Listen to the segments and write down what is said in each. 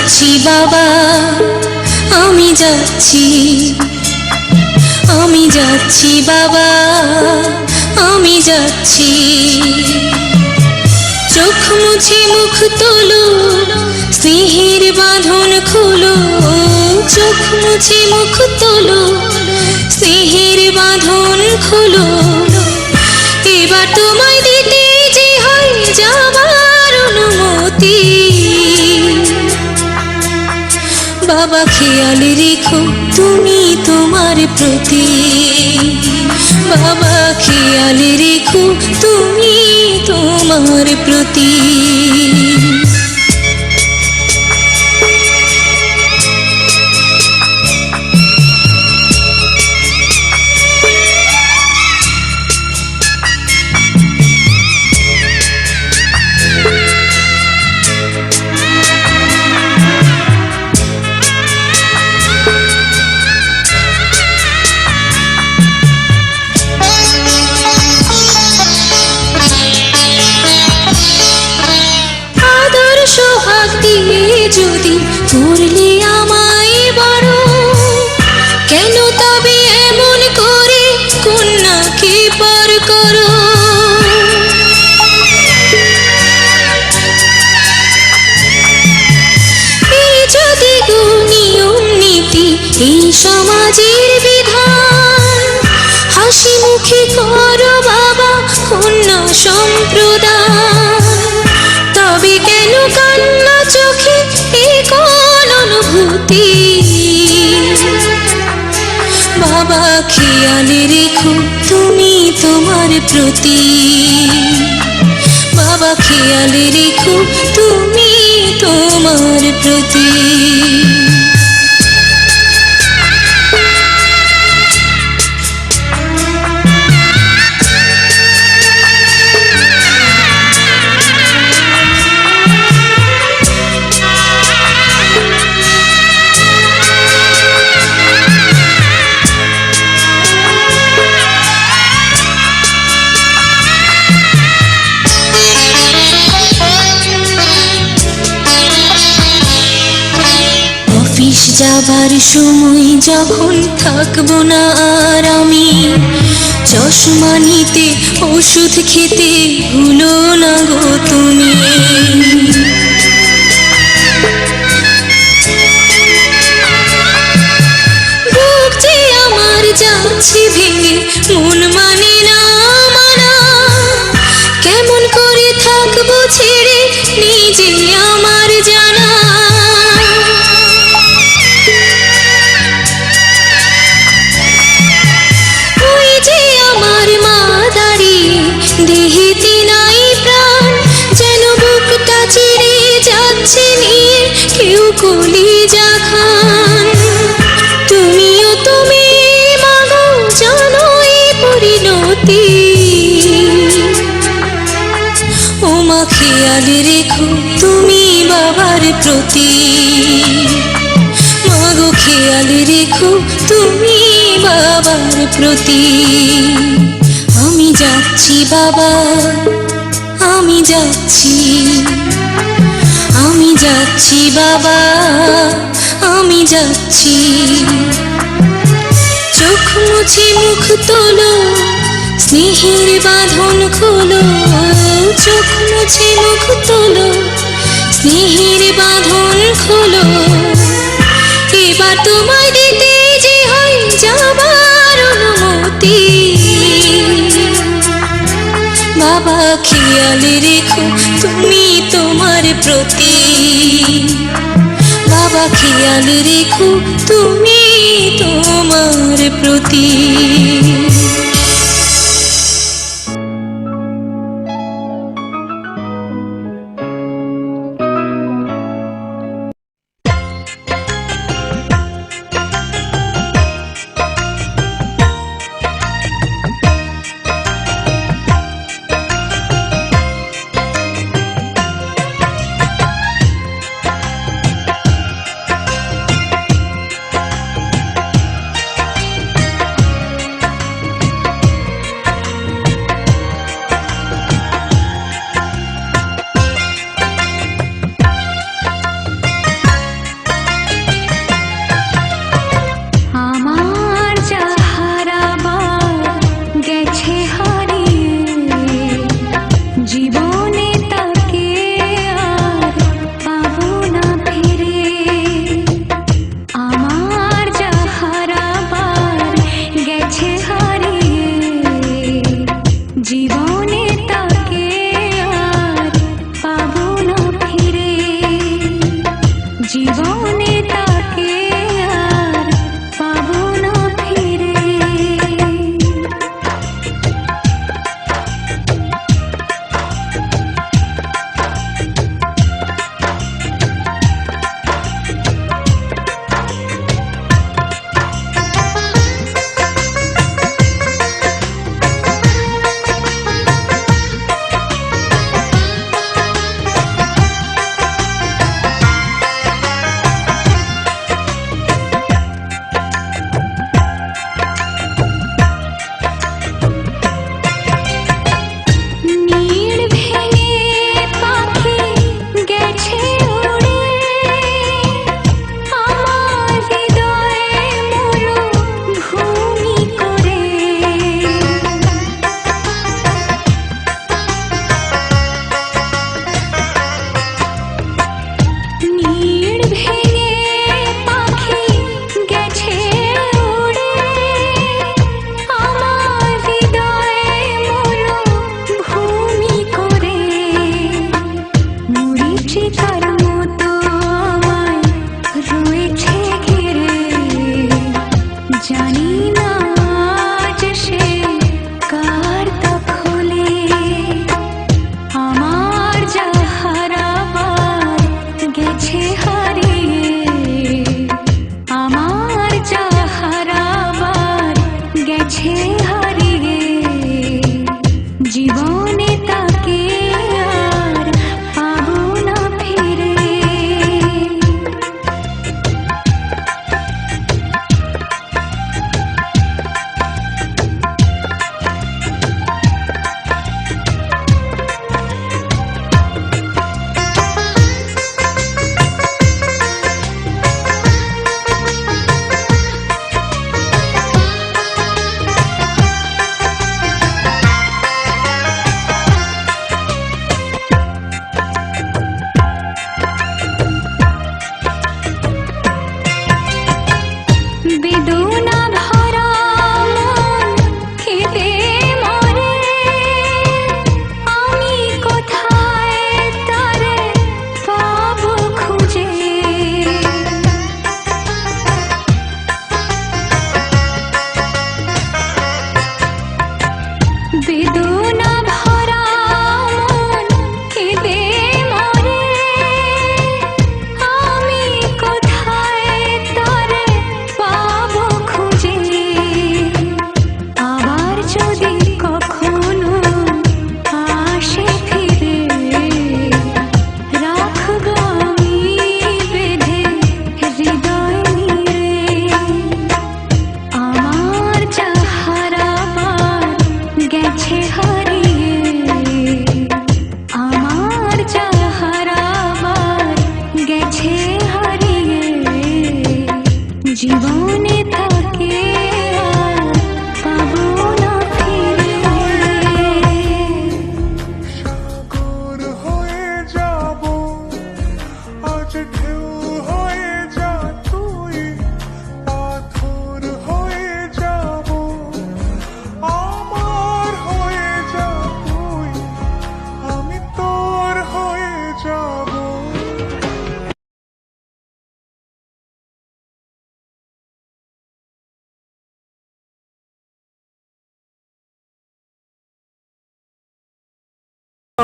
যাচ্ছি বাবা, আমি যাচ্ছি, আমি যাচ্ছি বাবা, আমি যাচ্ছি। চোখ মুছে মুখ তোলো, স্নেহের বাঁধন খোলো। চোখ মুছে মুখ তোলো, স্নেহের বাঁধন খোলো। এবার তোমায় দিতে যে হয় যাবার অনুমতি। বাবা খেয়াল রেখো তুমি তোমার প্রতি, বাবা খেয়াল রেখো তুমি তোমার প্রতি। যদি করলে আমায় বড়, কেন তবে এমন করে কন্যাকে পর করো? এই যদি নিয়ম নীতি, এই সমাজের বিধান, হাসি মুখে করো বাবা কন্যা সম্প্রদান। তবে কেন কান্না চোখে এ কোন অনুভূতি? বাবা খেয়াল রেখো তুমি তোমার প্রতি, বাবা খেয়াল রেখো তুমি তোমার প্রতি। যাবার সময় যখন থাকবো না আর আমি, চশমা নিতে ওষুধ খেতে ভুলো না গো তুমি। বুক যে আমার যাচ্ছে ভেঙে, মন মানে না মানা। কেমন করে থাকবো ছেড়ে নিজে আমার জানা। দেহেতে নাই প্রাণ, যেন বুকটা চিরে যাচ্ছে নিয়ে কেউ কলিজা খান। তুমিও তুমি মাগো জানো এই পরিণতি। ও মা খেয়াল রেখো তুমি বাবার প্রতি, মাগো খেয়াল রেখো তুমি বাবার প্রতি। আমি যাচ্ছি বাবা, আমি যাচ্ছি, আমি যাচ্ছি বাবা, আমি যাচ্ছি। চোখ মুছে মুখ তোলো, স্নেহের বাঁধন খোলো। চোখ মুছে মুখ তোলো, স্নেহের বাঁধন খোলো। এবার তোমায় দিতে যে হয় যাবার অনুমতি। বাবা খেয়াল রেখো তুমি তোমার প্রতি, বাবা খেয়াল রেখো তুমি তোমার প্রতি।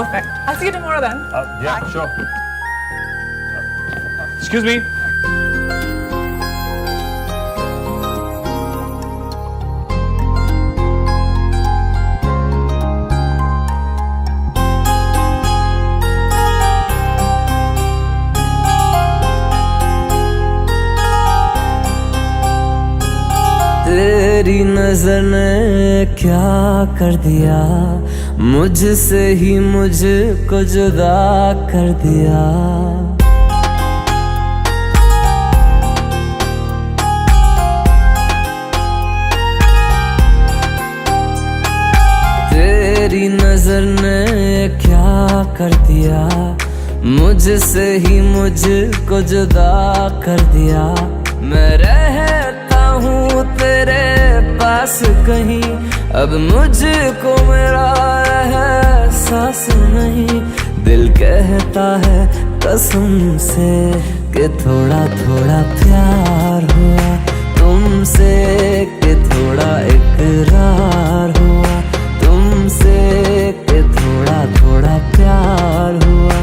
Perfect. I'll see you tomorrow then. Yeah, Bye. sure. Excuse me. तेरी नजर ने क्या कर दिया, मुझसे ही मुझको जुदा कर दिया। तेरी नजर ने क्या कर दिया, मुझसे ही मुझको जुदा कर दिया। मैं रहता हूँ तेरे पास कहीं, अब मुझको मेरा एहसास नहीं। दिल कहता है कसम से कि थोड़ा थोड़ा प्यार हुआ तुमसे, कि थोड़ा इकरार हुआ तुमसे, कि थोड़ा थोड़ा प्यार हुआ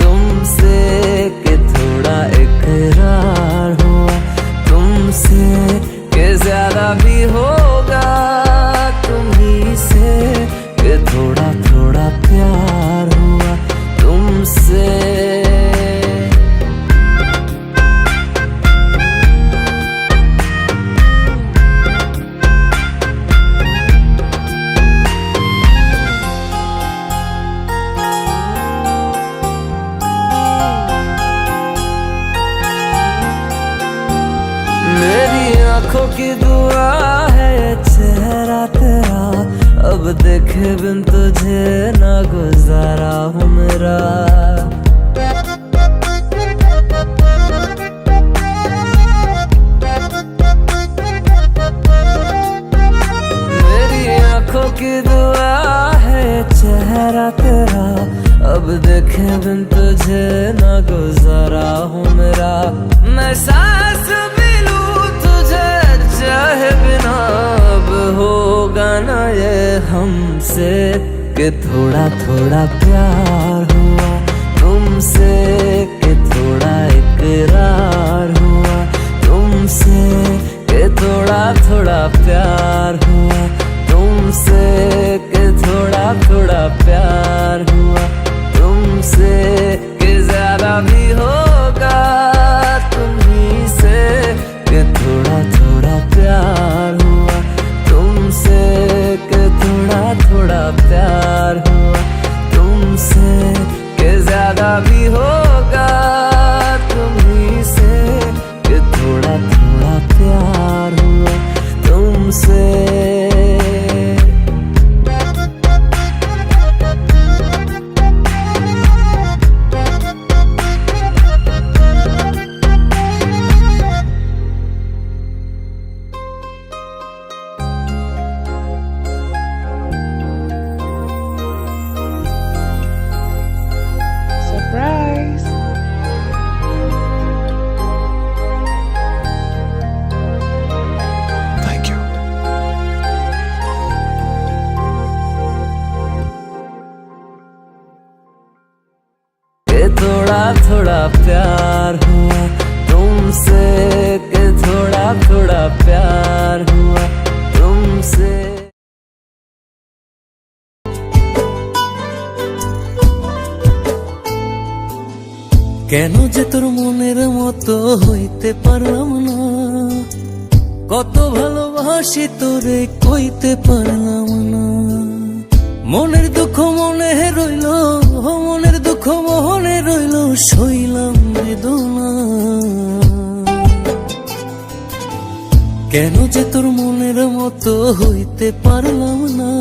तुमसे, कि थोड़ा इकरार हुआ तुमसे, कि ज्यादा भी होगा तुम्ही से, कि थोड़ा थोड़ा प्यार हुआ तुमसे। मेरी आंखों की दुआ है चेहरा तेरा, अब देखे बिन तुझे ना गुजारा हूँ मेरा। मेरी आंखों की दुआ है चेहरा तेरा, अब देखे बिन तुझे ना गुजारा हूँ मेरा। मैं सांस भी लूं तुझे चाहे बिना, अब होगा ना ये हमसे, कि थोड़ा थोड़ा प्यार हुआ तुमसे, कि थोड़ा इकरार हुआ तुमसे, कि थोड़ा थोड़ा प्यार हुआ तुमसे, कि थोड़ा थोड़ा प्यार हुआ तुमसे, कि ज्यादा भी होगा तुम्ही से, कि थोड़ा थोड़ा प्यार हुआ तुमसे, कि थोड़ा थोड़ा प्यार हुआ तुमसे, कि ज्यादा भी होगा तुम्ही से, कि थोड़ा थोड़ा प्यार हुआ तुमसे। Surprise. Thank you. कि थोड़ा थोड़ा प्यार हुआ तुमसे, कि थोड़ा थोड़ा प्यार हुआ तुमसे। কেন যে তোর মনের মতো হইতে পারলাম না, কত ভালোবাসি তোরে কইতে পারলাম না। মনের দুঃখ মনে রইল, মনের দুঃখ মনে রইল, সইলাম বেদনা। কেন যে তোর মনের মতো হইতে পারলাম না,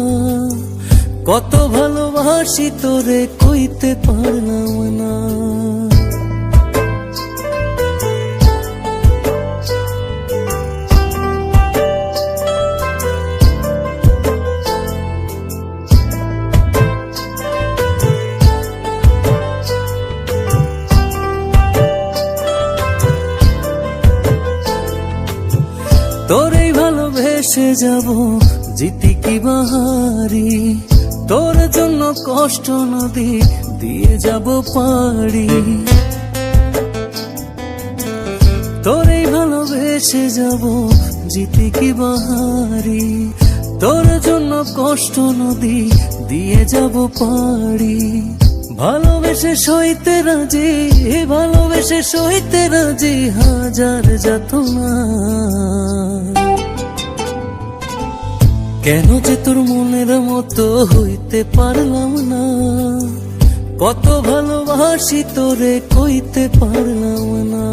কত ভালোবাসি তোরে কইতে পারলাম না। তোরেই ভালোবেসে যাব জিতি কি বাহারি, তোর জন্য কষ্ট নদী দিয়ে যাব পাড়ি, তোরেই ভালোবেসে যাব জিতে কি বাহারি। তোর জন্য কষ্ট নদী দিয়ে যাব পাড়ি, ভালোবেসে সইতে রাজি, ভালোবেসে সইতে রাজি হাজার যাতনা। কেন যে তোর মনের মতো হইতে পারলাম না, কত ভালোবাসি তোরে কইতে পারলাম না।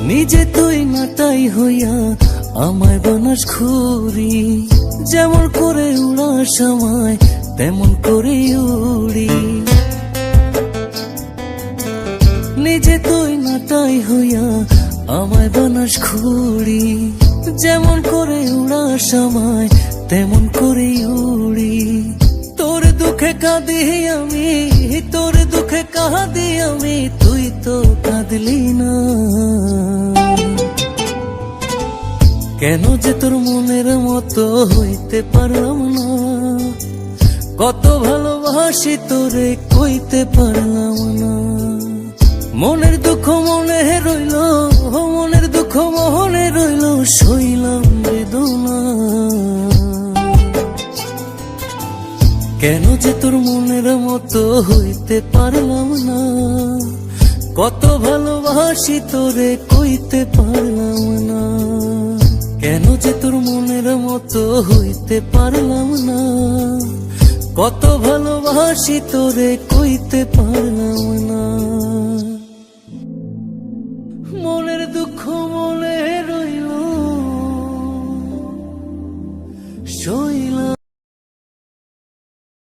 নিজে তুই নাটাই হইয়া আমায় বানাস ঘুরি, যেমন করে উড়ার সময় তেমন করে উড়ি। নিজে তুই নাটাই হইয়া আমায় বানাস ঘুরি, যেমন করে উড়ার সময় তেমন করে উড়ি। তোর দুঃখে কাঁদি আমি, তোর দুঃখে কাঁদি আমি, তুই তো কাঁদলি না। কেন যে তোর মনের মতো হইতে পারলাম না, কত ভালোবাসি তোরে কইতে পারলাম না। মনের দুঃখ মনে রইল, মনের দুঃখ মনে রইল, সইলাম বেদনা। কেন যে তোর মনের মতো হইতে পারলাম না, কত ভালোবাসি তোরে কইতে পারলাম না। কেন যে তোর মনের মতো হইতে পারলাম না, কত ভালোবাসি তোরে কইতে পারলাম না। মনের দুঃখ মনে রইল, সইল